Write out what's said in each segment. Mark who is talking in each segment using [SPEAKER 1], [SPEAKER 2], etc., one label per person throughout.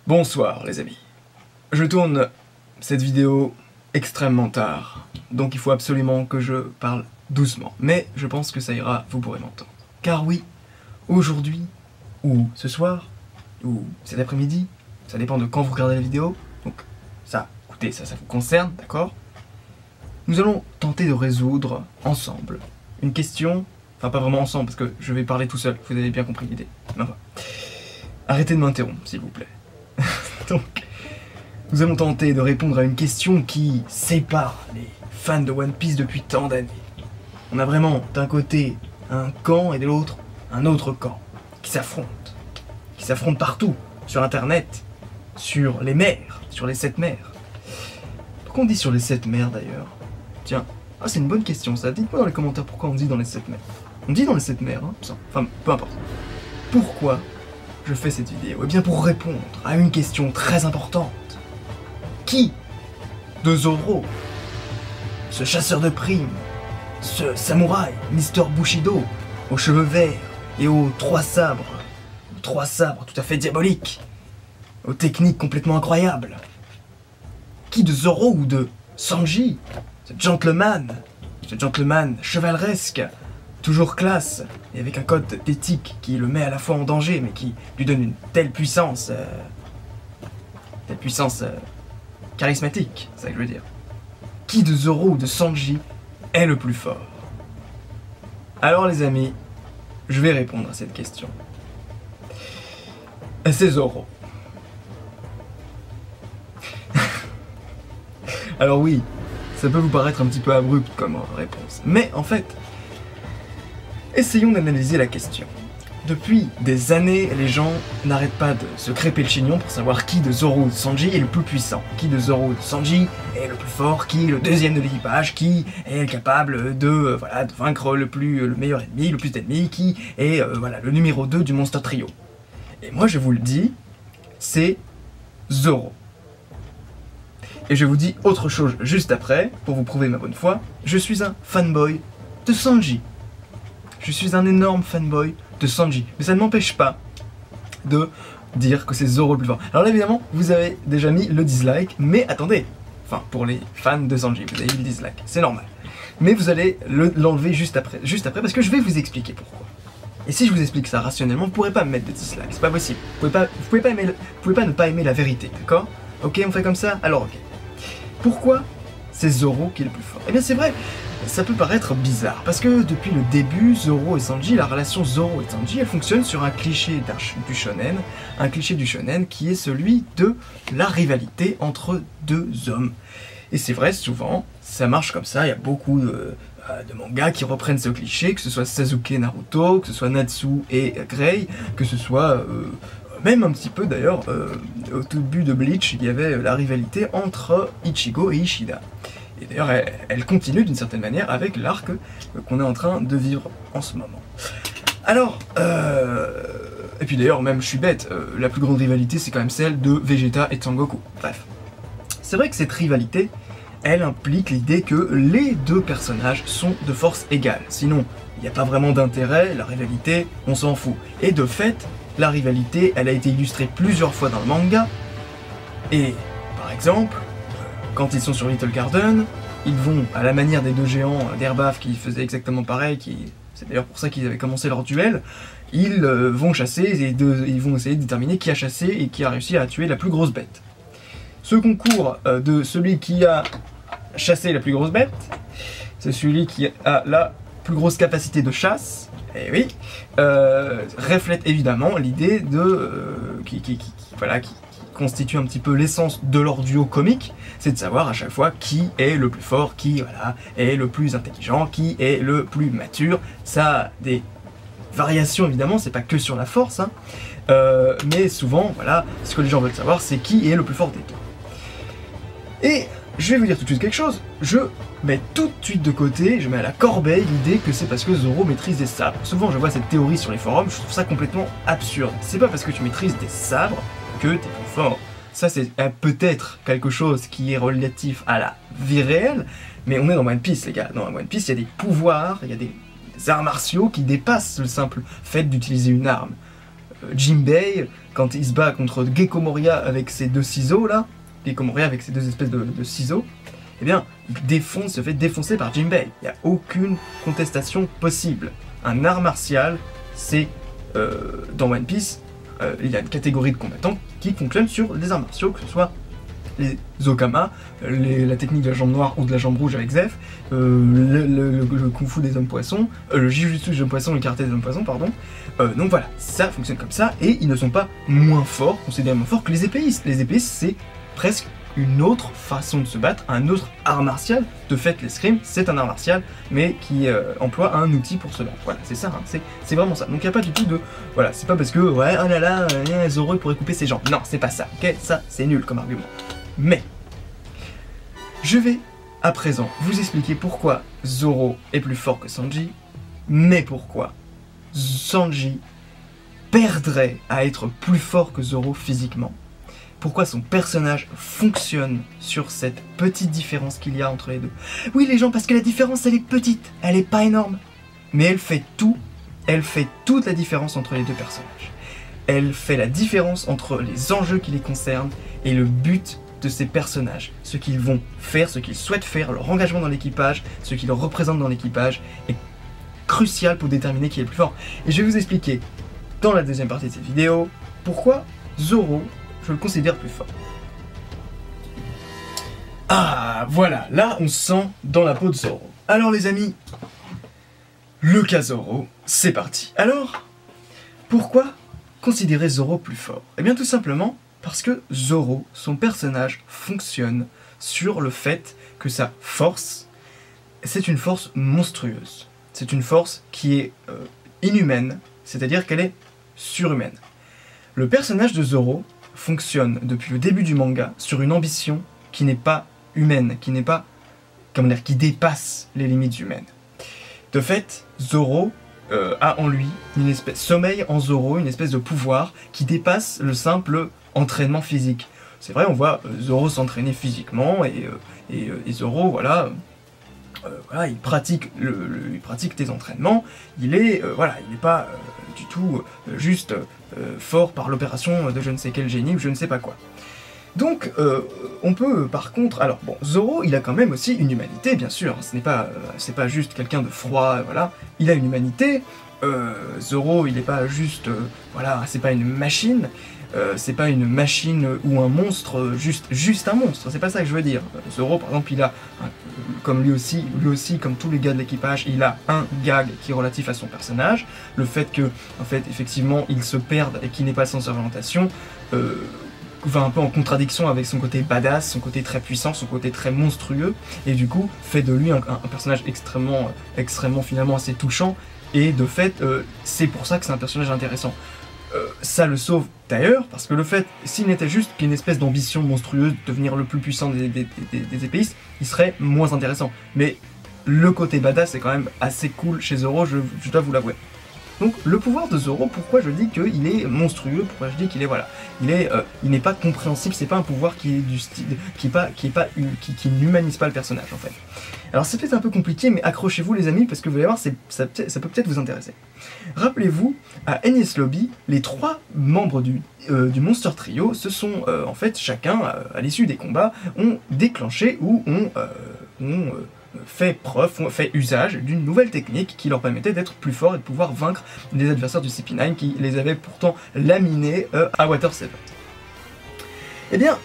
[SPEAKER 1] Bonsoir les amis. Je tourne cette vidéo extrêmement tard, donc il faut absolument que je parle doucement. Mais je pense que ça ira, vous pourrez m'entendre. Car oui, aujourd'hui, ou ce soir, ou cet après-midi, ça dépend de quand vous regardez la vidéo, donc ça, écoutez, ça vous concerne, d'accord? Nous allons tenter de résoudre ensemble une question, enfin pas vraiment ensemble, parce que je vais parler tout seul, vous avez bien compris l'idée. Enfin, arrêtez de m'interrompre, s'il vous plaît. Donc, nous allons tenter de répondre à une question qui sépare les fans de One Piece depuis tant d'années. On a vraiment d'un côté un camp et de l'autre un autre camp qui s'affrontent partout, sur internet, sur les mers, sur les 7 mers. Pourquoi on dit sur les 7 mers d'ailleurs? Tiens, c'est une bonne question ça, dites-moi dans les commentaires pourquoi on dit dans les 7 mers. On dit dans les 7 mers, hein, ça. Enfin peu importe. Pourquoi je fais cette vidéo? Eh bien pour répondre à une question très importante. Qui de Zoro, ce chasseur de primes, ce samouraï, Mr. Bushido, aux cheveux verts et aux 3 sabres tout à fait diaboliques, aux techniques complètement incroyables, qui de Zoro ou de Sanji, ce gentleman chevaleresque, toujours classe, et avec un code d'éthique qui le met à la fois en danger, mais qui lui donne une telle puissance charismatique, c'est ça que je veux dire. Qui de Zoro ou de Sanji est le plus fort? Alors les amis, je vais répondre à cette question. C'est Zoro. Alors oui, ça peut vous paraître un petit peu abrupt comme réponse, mais en fait, essayons d'analyser la question. Depuis des années, les gens n'arrêtent pas de se crêper le chignon pour savoir qui de Zoro ou de Sanji est le plus puissant, qui de Zoro ou de Sanji est le plus fort, qui est le deuxième de l'équipage, qui est capable de vaincre le meilleur ennemi, le plus d'ennemis, qui est le numéro 2 du Monster Trio. Et moi je vous le dis, c'est Zoro. Et je vous dis autre chose juste après, pour vous prouver ma bonne foi, je suis un fanboy de Sanji. Je suis un énorme fanboy de Sanji, mais ça ne m'empêche pas de dire que c'est Zoro le plus fort. Alors là évidemment, vous avez déjà mis le dislike, mais attendez, enfin pour les fans de Sanji, vous avez mis le dislike, c'est normal. Mais vous allez l'enlever juste après, parce que je vais vous expliquer pourquoi. Et si je vous explique ça rationnellement, vous ne pourrez pas me mettre de dislike, c'est pas possible. Vous pouvez pas ne pas aimer la vérité, d'accord? Ok, on fait comme ça? Alors ok. Pourquoi c'est Zoro qui est le plus fort? Eh bien c'est vrai, ça peut paraître bizarre, parce que depuis le début, Zoro et Sanji, la relation Zoro et Sanji, elle fonctionne sur un cliché du shonen, qui est celui de la rivalité entre deux hommes. Et c'est vrai, souvent, ça marche comme ça, il y a beaucoup de mangas qui reprennent ce cliché, que ce soit Sasuke et Naruto, que ce soit Natsu et Grey, que ce soit même un petit peu d'ailleurs, au tout début de Bleach, il y avait la rivalité entre Ichigo et Ishida. Et d'ailleurs, elle continue d'une certaine manière avec l'arc qu'on est en train de vivre en ce moment. Alors, et puis d'ailleurs, même je suis bête, la plus grande rivalité c'est quand même celle de Vegeta et Sangoku. Bref. C'est vrai que cette rivalité, elle implique l'idée que les deux personnages sont de force égale. Sinon, il n'y a pas vraiment d'intérêt, la rivalité, on s'en fout. Et de fait, la rivalité, elle a été illustrée plusieurs fois dans le manga. Et, par exemple, quand ils sont sur Little Garden, ils vont, à la manière des deux géants d'Airbaf qui faisaient exactement pareil, c'est d'ailleurs pour ça qu'ils avaient commencé leur duel, ils vont chasser et ils vont essayer de déterminer qui a chassé et qui a réussi à tuer la plus grosse bête. Ce concours de celui qui a chassé la plus grosse bête, c'est celui qui a la plus grosse capacité de chasse, et oui, reflète évidemment l'idée de qui constitue un petit peu l'essence de leur duo comique, c'est de savoir à chaque fois qui est le plus fort, qui est le plus intelligent, qui est le plus mature. Ça a des variations évidemment, c'est pas que sur la force, hein, mais souvent, ce que les gens veulent savoir, c'est qui est le plus fort des deux. Et je vais vous dire tout de suite quelque chose, je mets tout de suite de côté, je mets à la corbeille l'idée que c'est parce que Zoro maîtrise des sabres. Souvent je vois cette théorie sur les forums, je trouve ça complètement absurde. C'est pas parce que tu maîtrises des sabres que t'es plus fort. Ça c'est peut-être quelque chose qui est relatif à la vie réelle, mais on est dans One Piece les gars. Dans One Piece il y a des pouvoirs, il y a des arts martiaux qui dépassent le simple fait d'utiliser une arme. Jinbei, quand il se bat contre Gecko Moria avec ses deux ciseaux là, Gecko Moria avec ses deux espèces de ciseaux, eh bien, il se fait défoncer par Jinbei. Il n'y a aucune contestation possible. Un art martial, c'est, dans One Piece, il y a une catégorie de combattants qui fonctionne sur les arts martiaux, que ce soit les Okama, la technique de la jambe noire ou de la jambe rouge avec Zef, le kung fu des hommes poissons, le jujutsu des hommes poissons, le karaté des hommes poissons, pardon. Donc voilà, ça fonctionne comme ça, et ils ne sont pas moins forts, considérablement forts que les épéistes. Les épéistes, c'est presque une autre façon de se battre, un autre art martial. De fait, l'escrime, c'est un art martial, mais qui emploie un outil pour se battre. Voilà, c'est ça, hein, c'est vraiment ça. Donc il n'y a pas du tout de... Voilà, c'est pas parce que, ouais, oh là là, Zoro pourrait couper ses jambes. Non, c'est pas ça, ok? Ça, c'est nul comme argument. Mais, je vais à présent vous expliquer pourquoi Zoro est plus fort que Sanji, mais pourquoi Sanji perdrait à être plus fort que Zoro physiquement. Pourquoi son personnage fonctionne sur cette petite différence qu'il y a entre les deux. Oui les gens, parce que la différence elle est petite, elle est pas énorme, mais elle fait toute la différence entre les deux personnages. Elle fait la différence entre les enjeux qui les concernent et le but de ces personnages. Ce qu'ils vont faire, ce qu'ils souhaitent faire, leur engagement dans l'équipage, ce qu'ils représentent dans l'équipage est crucial pour déterminer qui est le plus fort. Et je vais vous expliquer dans la deuxième partie de cette vidéo pourquoi Zoro, je le considère plus fort. Ah, voilà, là on se sent dans la peau de Zoro. Alors les amis, le cas Zoro, c'est parti. Alors, pourquoi considérer Zoro plus fort? Eh bien tout simplement parce que Zoro, son personnage, fonctionne sur le fait que sa force, c'est une force monstrueuse. C'est une force qui est inhumaine, c'est-à-dire qu'elle est surhumaine. Le personnage de Zoro fonctionne depuis le début du manga sur une ambition qui n'est pas humaine, qui n'est pas, comment dire, qui dépasse les limites humaines. De fait, Zoro a en lui une espèce, sommeille en Zoro une espèce de pouvoir qui dépasse le simple entraînement physique. C'est vrai, on voit Zoro s'entraîner physiquement et Zoro, voilà, il pratique tes entraînements. Il est pas du tout juste fort par l'opération de je ne sais quel génie ou je ne sais pas quoi. Donc, on peut par contre... Alors, bon, Zoro, il a quand même aussi une humanité, bien sûr. C'est pas juste quelqu'un de froid, voilà. Il a une humanité. Zoro, il n'est pas juste... voilà, c'est pas une machine. C'est pas une machine ou un monstre, juste un monstre. C'est pas ça que je veux dire. Zoro, par exemple, il a, comme lui aussi, comme tous les gars de l'équipage, il a un gag qui est relatif à son personnage. Le fait que, en fait, effectivement, il se perde et qu'il n'ait pas de sens d'orientation, va un peu en contradiction avec son côté badass, son côté très puissant, son côté très monstrueux, et du coup fait de lui un personnage extrêmement finalement assez touchant, et de fait c'est pour ça que c'est un personnage intéressant. Ça le sauve d'ailleurs, parce que le fait, s'il n'était juste qu'une espèce d'ambition monstrueuse de devenir le plus puissant des épéistes, il serait moins intéressant. Mais le côté badass est quand même assez cool chez Zoro, je dois vous l'avouer. Donc le pouvoir de Zoro, pourquoi je dis qu'il est monstrueux, pourquoi je dis qu'il est voilà, il n'est pas compréhensible, c'est pas un pouvoir qui est du style, qui n'humanise pas le personnage en fait. Alors c'est peut-être un peu compliqué, mais accrochez-vous les amis, parce que vous allez voir, ça peut peut-être vous intéresser. Rappelez-vous, à Enies Lobby, les 3 membres du Monster Trio se sont en fait chacun, à l'issue des combats, ont déclenché ou ont fait usage d'une nouvelle technique qui leur permettait d'être plus forts et de pouvoir vaincre des adversaires du CP9 qui les avaient pourtant laminés à Water 7. Eh bien,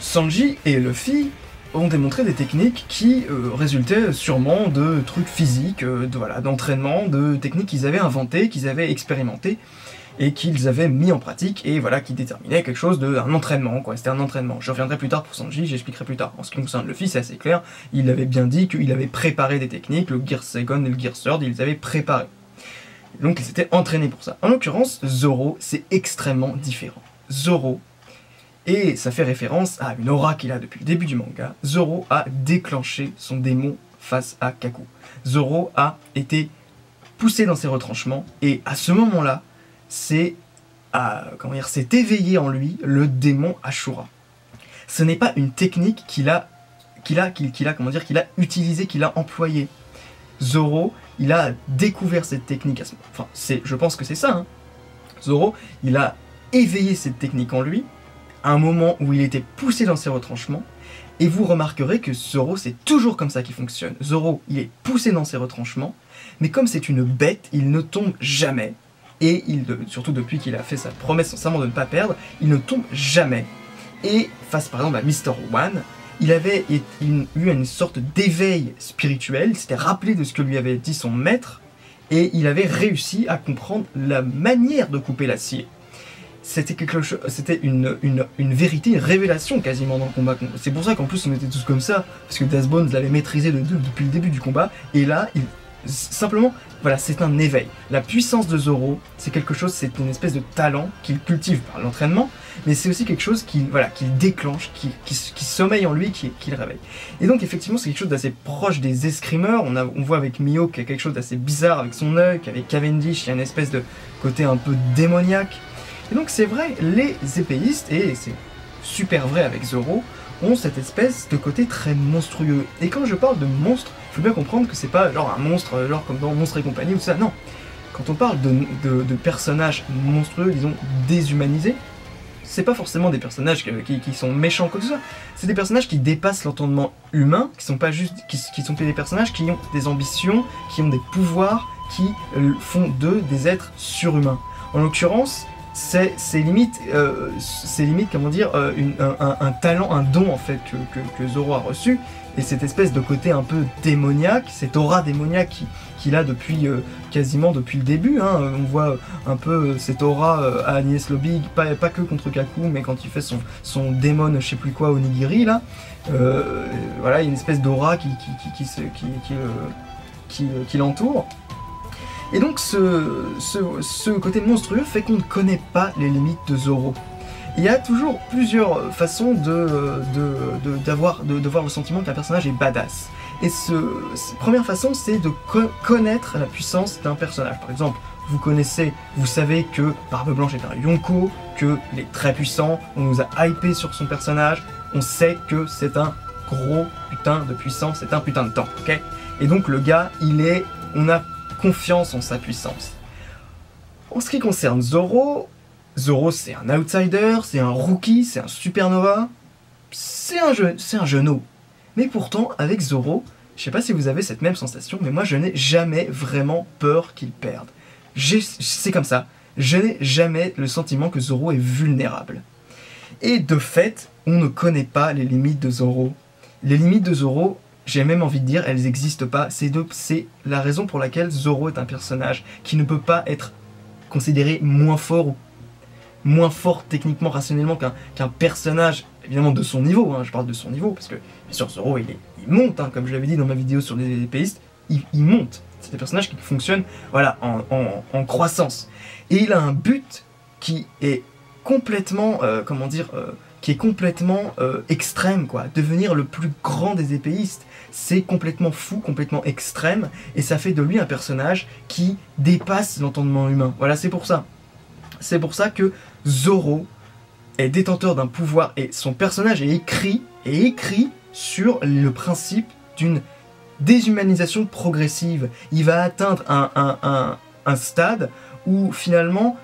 [SPEAKER 1] Sanji et Luffy ont démontré des techniques qui résultaient sûrement de trucs physiques, d'entraînement, de techniques qu'ils avaient inventées, qu'ils avaient expérimentées, et qu'ils avaient mis en pratique, et voilà, qui déterminaient quelque chose d'un entraînement, quoi. C'était un entraînement. Je reviendrai plus tard pour Sanji, j'expliquerai plus tard. En ce qui concerne Luffy, c'est assez clair, il avait bien dit qu'il avait préparé des techniques, le Gear Second et le Gear Third, il les avait préparés. Donc il s'était entraîné pour ça. En l'occurrence, Zoro, c'est extrêmement différent. Zoro, et ça fait référence à une aura qu'il a depuis le début du manga, Zoro a déclenché son démon face à Kaku. Zoro a été poussé dans ses retranchements, et à ce moment-là, s'est éveillé en lui le démon Ashura. Ce n'est pas une technique qu'il a utilisée, qu'il a employée. Zoro, il a découvert cette technique à ce moment. Enfin, je pense que c'est ça, hein. Zoro, il a éveillé cette technique en lui, à un moment où il était poussé dans ses retranchements, et vous remarquerez que Zoro, c'est toujours comme ça qu'il fonctionne. Zoro, il est poussé dans ses retranchements, mais comme c'est une bête, il ne tombe jamais. Et surtout depuis qu'il a fait sa promesse son serment de ne pas perdre, il ne tombe jamais. Et face par exemple à Mr. One, il avait eu une sorte d'éveil spirituel, il s'était rappelé de ce que lui avait dit son maître, et il avait réussi à comprendre la manière de couper l'acier. C'était une vérité, une révélation quasiment dans le combat. C'est pour ça qu'en plus on était tous comme ça, parce que Das Bones l'avait maîtrisé depuis le début du combat, et là, simplement, voilà, c'est un éveil. La puissance de Zoro, c'est quelque chose, c'est une espèce de talent qu'il cultive par l'entraînement, mais c'est aussi quelque chose qu'il déclenche, qui sommeille en lui, qui réveille. Et donc effectivement, c'est quelque chose d'assez proche des escrimeurs. On voit avec Mio qu'il y a quelque chose d'assez bizarre avec son œil, qu'avec Cavendish, il y a une espèce de côté un peu démoniaque. Et donc c'est vrai, les épéistes, et c'est super vrai avec Zoro, ont cette espèce de côté très monstrueux. Et quand je parle de monstre, il faut bien comprendre que c'est pas genre un monstre, genre comme dans Monstres et compagnie ou tout ça, non. Quand on parle de personnages monstrueux, disons déshumanisés, c'est pas forcément des personnages qui sont méchants quoi que ce soit, c'est des personnages qui dépassent l'entendement humain, qui sont pas juste, qui sont des personnages qui ont des ambitions, qui ont des pouvoirs, qui font d'eux des êtres surhumains. En l'occurrence, c'est limite, comment dire, un talent, un don en fait que Zoro a reçu, et cette espèce de côté un peu démoniaque, cette aura démoniaque qu'il a depuis quasiment depuis le début, hein. On voit un peu cette aura à Agnès Lobby, pas que contre Kaku, mais quand il fait son démon, je sais plus quoi, Onigiri là, voilà, il y a une espèce d'aura qui l'entoure. Et donc ce côté monstrueux fait qu'on ne connaît pas les limites de Zoro. Il y a toujours plusieurs façons de voir le sentiment qu'un personnage est badass. Et cette première façon, c'est de connaître la puissance d'un personnage. Par exemple, vous savez que Barbe Blanche est un Yonko, qu'il est très puissant, on nous a hypé sur son personnage, on sait que c'est un gros putain de puissance, c'est un putain de temps, ok? Et donc le gars, on a confiance en sa puissance. En ce qui concerne Zoro, c'est un outsider, c'est un rookie, c'est un supernova, c'est un genou. Mais pourtant, avec Zoro, je sais pas si vous avez cette même sensation, mais moi je n'ai jamais vraiment peur qu'il perde. C'est comme ça, je n'ai jamais le sentiment que Zoro est vulnérable. Et de fait, on ne connaît pas les limites de Zoro. Les limites de Zoro, j'ai même envie de dire, elles n'existent pas. C'est la raison pour laquelle Zoro est un personnage qui ne peut pas être considéré moins fort ou moins fort techniquement, rationnellement qu'un personnage, évidemment de son niveau, hein, je parle de son niveau, parce que bien sûr Zoro il monte, hein, comme je l'avais dit dans ma vidéo sur les épéistes, il monte. C'est des personnages qui fonctionnent voilà, en croissance. Et il a un but qui est complètement, extrême, quoi. Devenir le plus grand des épéistes, c'est complètement fou, complètement extrême, et ça fait de lui un personnage qui dépasse l'entendement humain. Voilà, c'est pour ça. C'est pour ça que Zoro est détenteur d'un pouvoir, et son personnage est écrit sur le principe d'une déshumanisation progressive. Il va atteindre un stade où finalement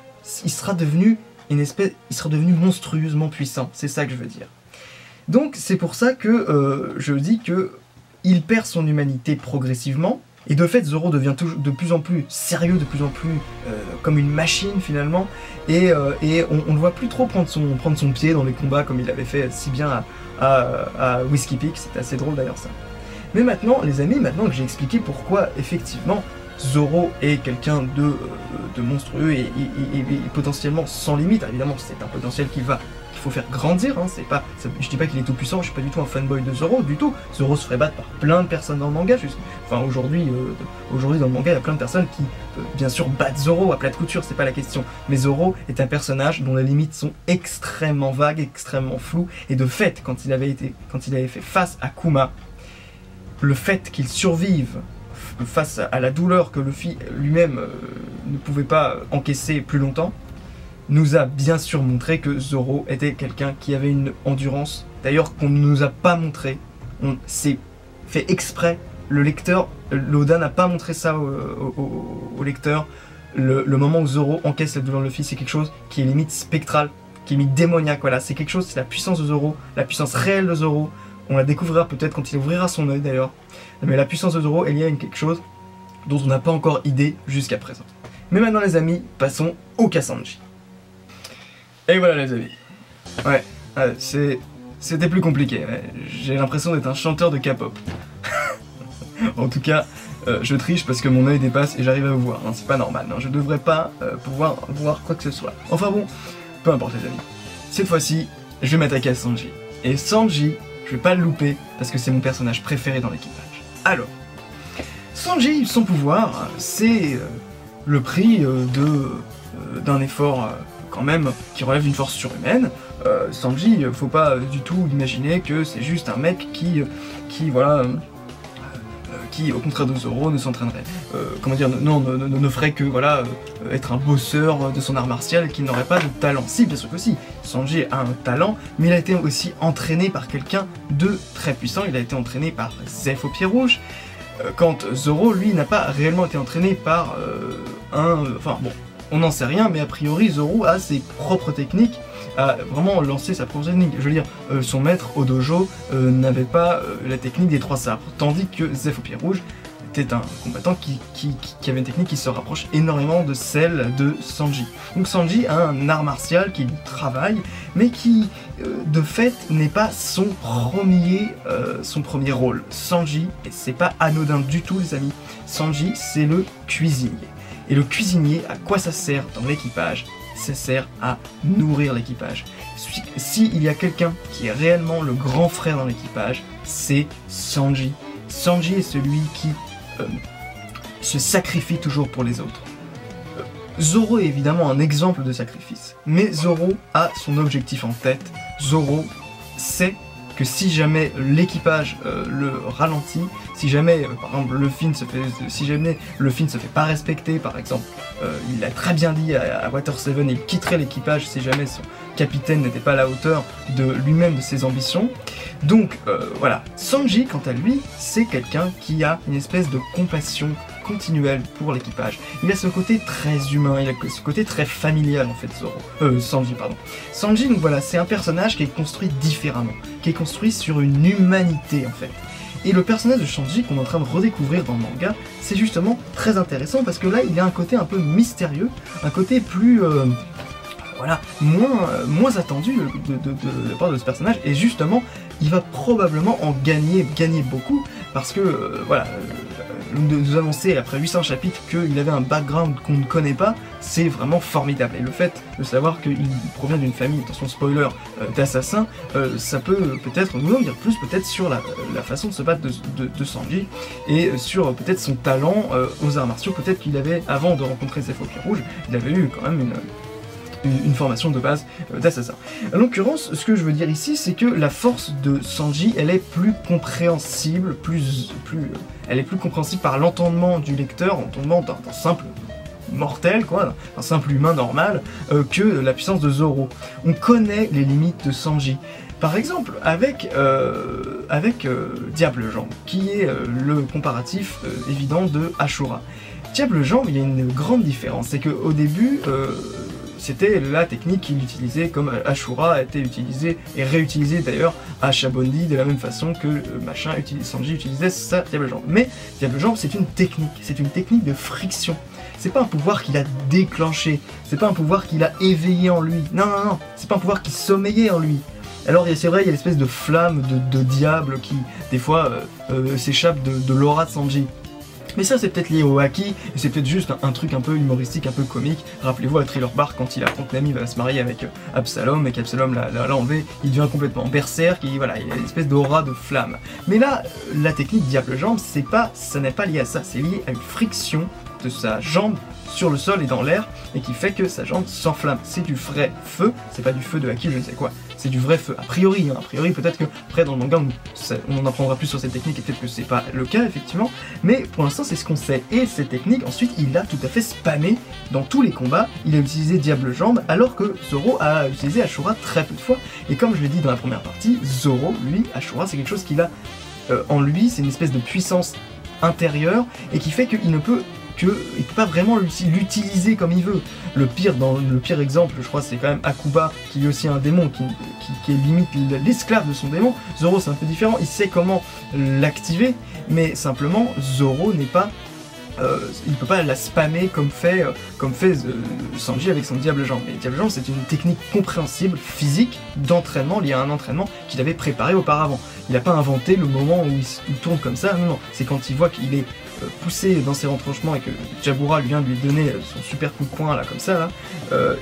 [SPEAKER 1] il sera devenu monstrueusement puissant. C'est ça que je veux dire. Donc c'est pour ça que je dis que il perd son humanité progressivement. Et de fait, Zoro devient de plus en plus sérieux, de plus en plus comme une machine finalement, et on ne voit plus trop prendre son pied dans les combats comme il avait fait si bien à Whiskey Peak. C'était assez drôle d'ailleurs ça. Mais maintenant, les amis, maintenant que j'ai expliqué pourquoi effectivement Zoro est quelqu'un de monstrueux et potentiellement sans limite, évidemment c'est un potentiel qu'il faut faire grandir, hein, je dis pas qu'il est tout puissant, je suis pas du tout un fanboy de Zoro, du tout. Zoro se ferait battre par plein de personnes dans le manga, enfin aujourd'hui dans le manga il y a plein de personnes qui bien sûr battent Zoro à plat de couture, c'est pas la question, mais Zoro est un personnage dont les limites sont extrêmement vagues, extrêmement floues, et de fait quand il avait fait face à Kuma, le fait qu'il survive face à la douleur que Luffy lui-même ne pouvait pas encaisser plus longtemps, nous a bien sûr montré que Zoro était quelqu'un qui avait une endurance, d'ailleurs qu'on ne nous a pas montré, on s'est fait exprès, le lecteur, l'Oda n'a pas montré ça au lecteur, le moment où Zoro encaisse la douleur de Luffy, c'est quelque chose qui est limite spectral, qui est limite démoniaque, voilà, c'est quelque chose, c'est la puissance de Zoro, la puissance réelle de Zoro, on la découvrira peut-être quand il ouvrira son œil d'ailleurs, mais la puissance de Zoro est liée à quelque chose dont on n'a pas encore idée jusqu'à présent. Mais maintenant les amis, passons au cas Sanji. Et voilà les amis, ouais, c'était plus compliqué, ouais. J'ai l'impression d'être un chanteur de K-pop. En tout cas, je triche parce que mon œil dépasse et j'arrive à vous voir, hein, c'est pas normal, hein. Je devrais pas pouvoir voir quoi que ce soit. Enfin bon, peu importe les amis. Cette fois-ci, je vais m'attaquer à Sanji. Et Sanji, je vais pas le louper parce que c'est mon personnage préféré dans l'équipage. Alors, Sanji, son pouvoir, c'est le prix d'un effort quand même qui relève d'une force surhumaine. Sanji, faut pas du tout imaginer que c'est juste un mec qui voilà, qui au contraire de Zoro ne s'entraînerait, comment dire, ne ferait que voilà, être un bosseur de son art martial et qui n'aurait pas de talent. Si, bien sûr que si, Sanji a un talent, mais il a été aussi entraîné par quelqu'un de très puissant, il a été entraîné par Zeff au pied rouge, quand Zoro, lui, n'a pas réellement été entraîné par enfin bon, on n'en sait rien, mais a priori Zoro a ses propres techniques, a vraiment lancé sa propre technique. Je veux dire, son maître au dojo n'avait pas la technique des 3 sabres, tandis que Zeff au pied rouge était un combattant qui avait une technique qui se rapproche énormément de celle de Sanji. Donc Sanji a un art martial qui travaille, mais qui, de fait, n'est pas son premier rôle. Sanji, et c'est pas anodin du tout les amis, Sanji c'est le cuisinier. Et le cuisinier, à quoi ça sert dans l'équipage? Ça sert à nourrir l'équipage. S'il y a quelqu'un qui est réellement le grand frère dans l'équipage, c'est Sanji. Sanji est celui qui se sacrifie toujours pour les autres. Zoro est évidemment un exemple de sacrifice, mais Zoro a son objectif en tête. Zoro sait que si jamais l'équipage le ralentit, si jamais par exemple si jamais Luffy ne se fait pas respecter, par exemple, il l'a très bien dit à Water 7, il quitterait l'équipage si jamais son capitaine n'était pas à la hauteur de lui-même, de ses ambitions. Donc voilà, Sanji quant à lui, c'est quelqu'un qui a une espèce de compassion continuelle pour l'équipage. Il a ce côté très humain, il a ce côté très familial en fait, Sanji pardon. Sanji, donc voilà, c'est un personnage qui est construit différemment, qui est construit sur une humanité en fait. Et le personnage de Sanji qu'on est en train de redécouvrir dans le manga, c'est justement très intéressant parce que là il a un côté un peu mystérieux, un côté plus voilà, moins attendu de la part de ce personnage, et justement il va probablement en gagner beaucoup parce que voilà, nous annoncer après 800 chapitres qu'il avait un background qu'on ne connaît pas, c'est vraiment formidable. Et le fait de savoir qu'il provient d'une famille, attention spoiler, d'assassins, ça peut peut-être nous en dire plus peut-être sur la façon de se battre de Sanji, et sur peut-être son talent aux arts martiaux. Peut-être qu'il avait, avant de rencontrer Zeff au pied rouge, il avait eu quand même une formation de base d'assassin. En l'occurrence, ce que je veux dire ici, c'est que la force de Sanji, elle est plus compréhensible, elle est plus compréhensible par l'entendement du lecteur, l'entendement d'un simple mortel, quoi, un simple humain normal, que la puissance de Zoro. On connaît les limites de Sanji. Par exemple, avec Diable Jambe, qui est le comparatif évident de Ashura. Diable Jambe, il y a une grande différence, c'est qu'au début, c'était la technique qu'il utilisait, comme Ashura a été utilisée et réutilisée d'ailleurs à Shabondi de la même façon que Sanji utilisait sa Diable Jambe. Mais Diable Jambe, c'est une technique de friction. C'est pas un pouvoir qu'il a déclenché, c'est pas un pouvoir qu'il a éveillé en lui. Non, c'est pas un pouvoir qui sommeillait en lui. Alors c'est vrai, il y a l'espèce de flamme de diable qui, des fois, s'échappe de l'aura de Sanji. Mais ça c'est peut-être lié au haki, et c'est peut-être juste un truc un peu humoristique, un peu comique. Rappelez-vous à Thriller Bark quand il apprend que Nami va se marier avec Absalom, et qu'Absalom l'a enlevé, il devient complètement berserk, et voilà, il a une espèce d'aura de flamme. Mais là, la technique Diable Jambe, ça n'est pas lié à ça, c'est lié à une friction de sa jambe sur le sol et dans l'air, et qui fait que sa jambe s'enflamme. C'est du vrai feu, c'est pas du feu de haki, je ne sais quoi. C'est du vrai feu, a priori, peut-être que après dans le manga on en apprendra plus sur cette technique et peut-être que c'est pas le cas effectivement, mais pour l'instant c'est ce qu'on sait. Et cette technique ensuite il l'a tout à fait spammé dans tous les combats, il a utilisé Diable Jambe alors que Zoro a utilisé Ashura très peu de fois, et comme je l'ai dit dans la première partie, Zoro, lui, Ashura c'est quelque chose qu'il a en lui, c'est une espèce de puissance intérieure et qui fait qu'il ne peut qu'il ne peut pas vraiment l'utiliser comme il veut. Le pire exemple, je crois, c'est quand même Akuba, qui est aussi un démon, qui est limite l'esclave de son démon. Zoro, c'est un peu différent, il sait comment l'activer, mais simplement, Zoro n'est pas... il peut pas la spammer comme fait Sanji avec son Diable Jambe. Mais Diable Jambe, c'est une technique compréhensible, physique, d'entraînement, liée à un entraînement qu'il avait préparé auparavant. Il n'a pas inventé le moment où il tourne comme ça, non, non. C'est quand il voit qu'il est poussé dans ses retranchements et que Jabura vient de lui donner son super coup de poing, là, comme ça, là,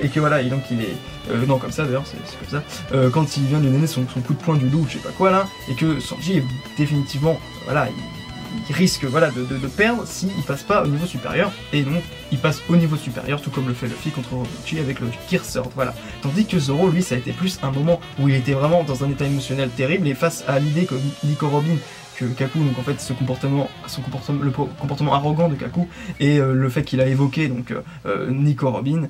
[SPEAKER 1] et que voilà, et donc il est... non, comme ça, d'ailleurs, c'est comme ça. Quand il vient de lui donner son coup de poing du loup, je sais pas quoi, là, et que Sanji est définitivement... voilà, il risque voilà, de perdre s'il passe pas au niveau supérieur, et donc il passe au niveau supérieur, tout comme le fait Luffy contre Orochi avec le Gear Sword, voilà. Tandis que Zoro, lui, ça a été plus un moment où il était vraiment dans un état émotionnel terrible, et face à l'idée que Nico Robin, que Kaku, donc en fait le comportement arrogant de Kaku, et le fait qu'il a évoqué donc Nico Robin,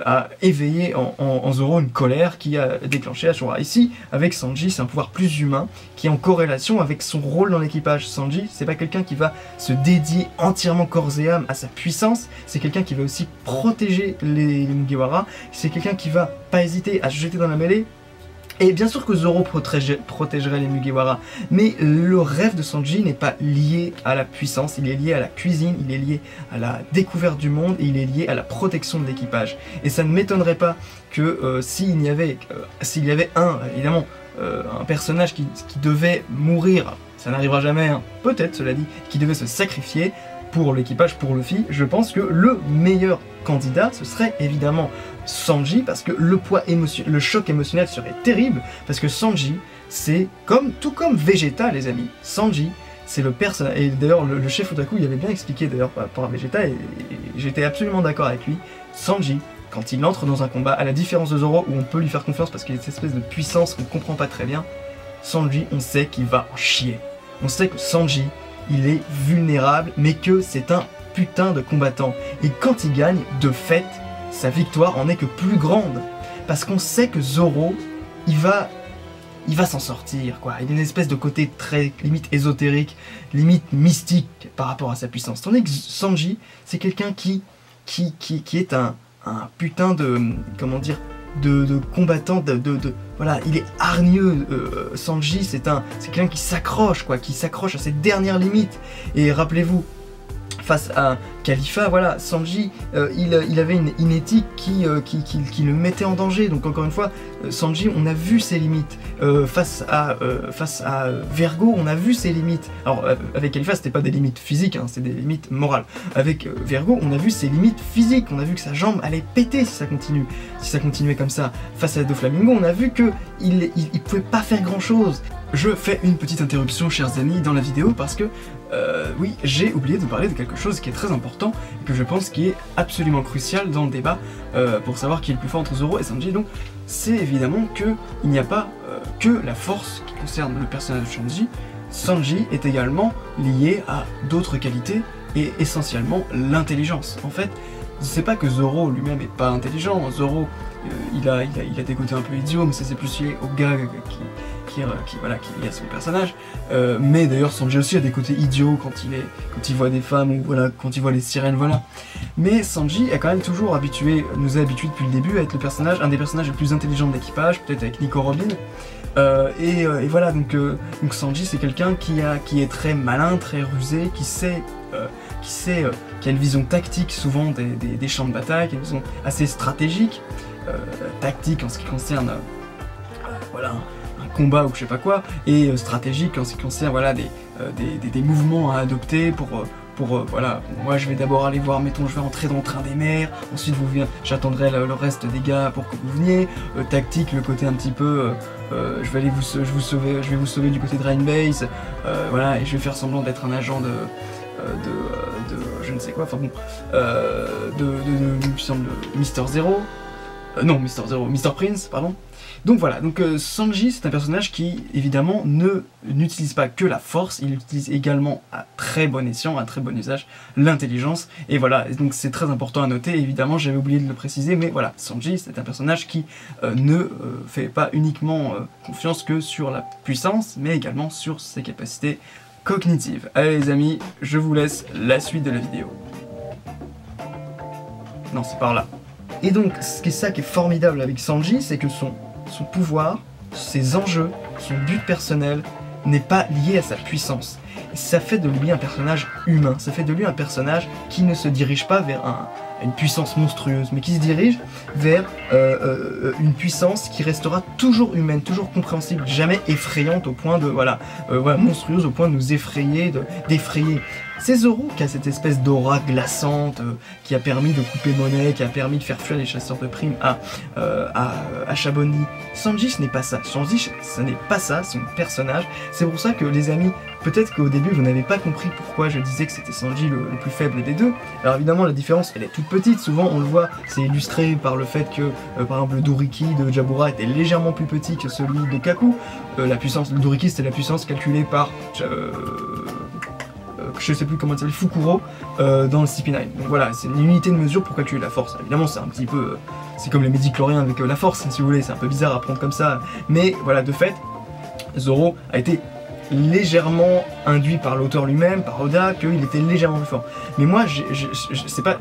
[SPEAKER 1] a éveillé en Zoro une colère qui a déclenché Ashura. Ici, avec Sanji, c'est un pouvoir plus humain, qui est en corrélation avec son rôle dans l'équipage. Sanji, c'est pas quelqu'un qui va se dédier entièrement corps et âme à sa puissance, c'est quelqu'un qui va aussi protéger les Mugiwara, c'est quelqu'un qui va pas hésiter à se jeter dans la mêlée. Et bien sûr que Zoro protégerait les Mugiwara, mais le rêve de Sanji n'est pas lié à la puissance, il est lié à la cuisine, il est lié à la découverte du monde, et il est lié à la protection de l'équipage. Et ça ne m'étonnerait pas que s'il y avait évidemment, un personnage qui devait mourir, ça n'arrivera jamais, hein, peut-être cela dit, qui devait se sacrifier pour l'équipage, pour Luffy, je pense que le meilleur candidat, ce serait évidemment Sanji, parce que le choc émotionnel serait terrible, parce que Sanji, c'est tout comme Vegeta, les amis. Sanji, c'est le personnage, et d'ailleurs le chef Otaku, il avait bien expliqué d'ailleurs par rapport à Vegeta, et j'étais absolument d'accord avec lui. Sanji, quand il entre dans un combat, à la différence de Zoro, où on peut lui faire confiance parce qu'il y a cette espèce de puissance qu'on comprend pas très bien, Sanji, on sait qu'il va en chier. On sait que Sanji, il est vulnérable, mais que c'est un putain de combattant. Et quand il gagne, de fait, sa victoire en est que plus grande. Parce qu'on sait que Zoro, il va s'en sortir, quoi. Il a une espèce de côté très, limite ésotérique, limite mystique par rapport à sa puissance. Tandis que Sanji, c'est quelqu'un qui est un putain de, comment dire, de combattant, voilà, il est hargneux. Sanji, c'est quelqu'un qui s'accroche, quoi, qui s'accroche à ses dernières limites. Et rappelez-vous, face à Khalifa, voilà, Sanji, il avait une éthique qui le mettait en danger. Donc encore une fois, Sanji, on a vu ses limites. Face à Vergo, on a vu ses limites. Alors avec Khalifa, c'était pas des limites physiques, hein, c'est des limites morales. Avec Vergo, on a vu ses limites physiques. On a vu que sa jambe allait péter si ça continuait comme ça. Face à Doflamingo, on a vu que il pouvait pas faire grand chose. Je fais une petite interruption, chers amis, dans la vidéo parce que, oui, j'ai oublié de parler de quelque chose qui est très important et que je pense qui est absolument crucial dans le débat pour savoir qui est le plus fort entre Zoro et Sanji. Donc, c'est évidemment qu'il n'y a pas que la force qui concerne le personnage de Sanji. Sanji est également lié à d'autres qualités et essentiellement l'intelligence. En fait, c'est pas que Zoro lui-même est pas intelligent. Zoro, il a des côtés un peu idiots, mais ça c'est plus lié au gag qui est lié à son personnage. Mais d'ailleurs Sanji aussi a des côtés idiots quand il voit des femmes ou voilà, quand il voit les sirènes, voilà. Mais Sanji a quand même toujours nous a habitués depuis le début à être un des personnages les plus intelligents de l'équipage, peut-être avec Nico Robin. Et voilà, donc Sanji c'est quelqu'un qui est très malin, très rusé, qui a une vision tactique souvent des champs de bataille, qui a une vision assez stratégique, tactique en ce qui concerne voilà, un combat ou je sais pas quoi, et stratégique en ce qui concerne voilà, des mouvements à adopter pour voilà, moi je vais d'abord aller voir, mettons je vais entrer dans le train des mers, ensuite j'attendrai le reste des gars pour que vous veniez, tactique, le côté un petit peu, je vais vous sauver du côté de Rainbase, voilà, et je vais faire semblant d'être un agent de je ne sais quoi, enfin bon, il me semble Mister Zero, non Mister Zero, Mister Prince, pardon. Donc voilà, donc Sanji c'est un personnage qui évidemment n'utilise pas que la force, il utilise également à très bon escient, à très bon usage, l'intelligence, et voilà, donc c'est très important à noter, évidemment j'avais oublié de le préciser, mais voilà, Sanji c'est un personnage qui ne fait pas uniquement confiance que sur la puissance, mais également sur ses capacités cognitive. Allez les amis, je vous laisse la suite de la vidéo. Non, c'est par là. Et donc, ce qui est ça qui est formidable avec Sanji, c'est que son pouvoir, ses enjeux, son but personnel n'est pas lié à sa puissance. Ça fait de lui un personnage humain, ça fait de lui un personnage qui ne se dirige pas vers une puissance monstrueuse, mais qui se dirige vers une puissance qui restera toujours humaine, toujours compréhensible, jamais effrayante au point de, monstrueuse au point de nous effrayer, d'effrayer. C'est Zoro qui a cette espèce d'aura glaçante, qui a permis de couper monnaie, qui a permis de faire fuir les chasseurs de primes à Chabonni. Sanji, ce n'est pas ça. Sanji, ce n'est pas ça, son personnage. C'est pour ça que les amis, peut-être qu'au début vous n'avez pas compris pourquoi je disais que c'était Sanji le plus faible des deux. Alors évidemment la différence elle est toute petite, souvent on le voit, c'est illustré par le fait que par exemple le Doriki de Jabura était légèrement plus petit que celui de Kaku. Le Doriki c'était la puissance calculée par je sais plus comment il s'appelle, Fukuro dans le CP9. Donc voilà, c'est une unité de mesure pour calculer la force. Évidemment c'est un petit peu, c'est comme les médicloriens avec la force si vous voulez, c'est un peu bizarre à prendre comme ça, mais voilà, de fait, Zoro a été légèrement induit par l'auteur lui-même, par Oda, qu'il était légèrement plus fort. Mais moi, c'est pas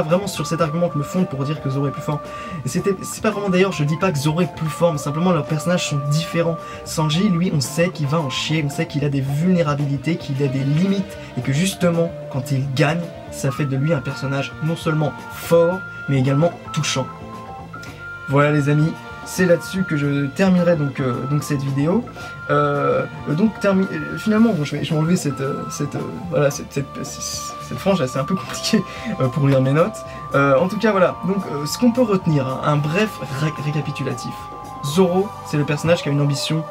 [SPEAKER 1] vraiment sur cet argument que je me fonde pour dire que Zoro est plus fort. C'est pas vraiment d'ailleurs, je dis pas que Zoro est plus fort, mais simplement leurs personnages sont différents. Sanji, lui, on sait qu'il va en chier, on sait qu'il a des vulnérabilités, qu'il a des limites, et que justement, quand il gagne, ça fait de lui un personnage non seulement fort, mais également touchant. Voilà les amis. C'est là-dessus que je terminerai donc cette vidéo. Finalement, bon, je vais enlever cette frange, c'est un peu compliqué pour lire mes notes. En tout cas, voilà. Donc, ce qu'on peut retenir, hein, un bref récapitulatif. Zoro, c'est le personnage qui a une ambition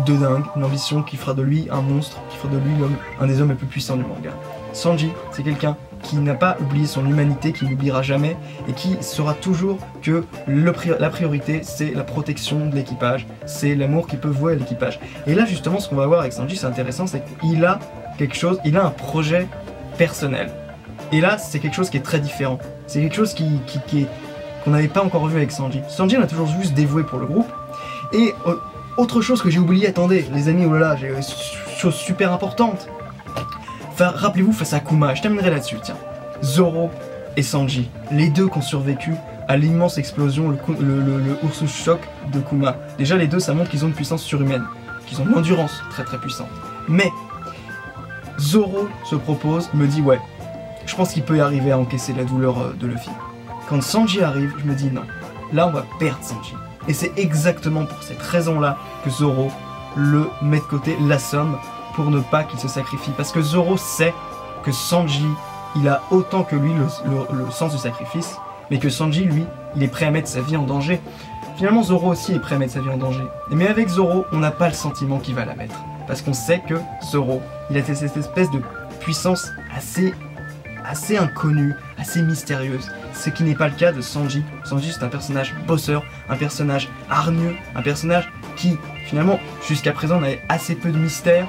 [SPEAKER 1] de dingue, une ambition qui fera de lui un monstre, qui fera de lui un des hommes les plus puissants du manga. Sanji, c'est quelqu'un qui n'a pas oublié son humanité, qui n'oubliera jamais, et qui saura toujours que la priorité, c'est la protection de l'équipage, c'est l'amour qu'il peut vouer à l'équipage. Et là, justement, ce qu'on va voir avec Sanji, c'est intéressant, c'est qu'il a quelque chose, il a un projet personnel. Et là, c'est quelque chose qui est très différent. C'est quelque chose qu'on n'avait pas encore vu avec Sanji. Sanji, on a toujours vu se dévouer pour le groupe. Et autre chose que j'ai oublié, attendez, les amis, oh là là, j'ai une chose super importante. Enfin, rappelez-vous face à Kuma, je terminerai là-dessus, tiens. Zoro et Sanji, les deux qui ont survécu à l'immense explosion, le Ursus Choc de Kuma. Déjà, les deux, ça montre qu'ils ont une puissance surhumaine, qu'ils ont une endurance très très puissante. Mais, Zoro se propose, me dit, ouais, je pense qu'il peut y arriver à encaisser la douleur de Luffy. Quand Sanji arrive, je me dis, non, là on va perdre Sanji. Et c'est exactement pour cette raison-là que Zoro le met de côté, l'assomme, pour ne pas qu'il se sacrifie. Parce que Zoro sait que Sanji, il a autant que lui le sens du sacrifice, mais que Sanji, lui, il est prêt à mettre sa vie en danger. Finalement, Zoro aussi est prêt à mettre sa vie en danger. Mais avec Zoro, on n'a pas le sentiment qu'il va la mettre. Parce qu'on sait que Zoro, il a cette espèce de puissance assez inconnue, assez mystérieuse. Ce qui n'est pas le cas de Sanji. Sanji, c'est un personnage bosseur, un personnage hargneux, un personnage qui, finalement, jusqu'à présent, n'avait assez peu de mystère.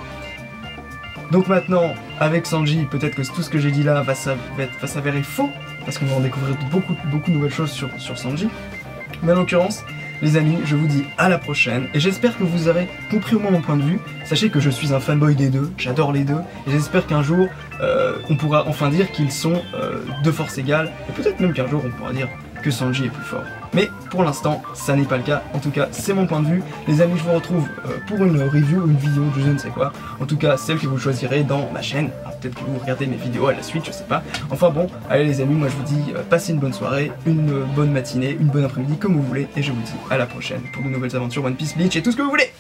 [SPEAKER 1] Donc maintenant, avec Sanji, peut-être que tout ce que j'ai dit là va s'avérer faux, parce qu'on va en découvrir beaucoup de nouvelles choses sur Sanji. Mais en l'occurrence, les amis, je vous dis à la prochaine, et j'espère que vous aurez compris au moins mon point de vue. Sachez que je suis un fanboy des deux, j'adore les deux, et j'espère qu'un jour, on pourra enfin dire qu'ils sont de force égale, et peut-être même qu'un jour on pourra dire que Sanji est plus fort. Mais pour l'instant, ça n'est pas le cas. En tout cas, c'est mon point de vue. Les amis, je vous retrouve pour une review, une vidéo, je ne sais quoi. En tout cas, celle que vous choisirez dans ma chaîne. Peut-être que vous regardez mes vidéos à la suite, je sais pas. Enfin bon, allez les amis, moi je vous dis passez une bonne soirée, une bonne matinée, une bonne après-midi, comme vous voulez. Et je vous dis à la prochaine pour de nouvelles aventures One Piece, Bleach et tout ce que vous voulez.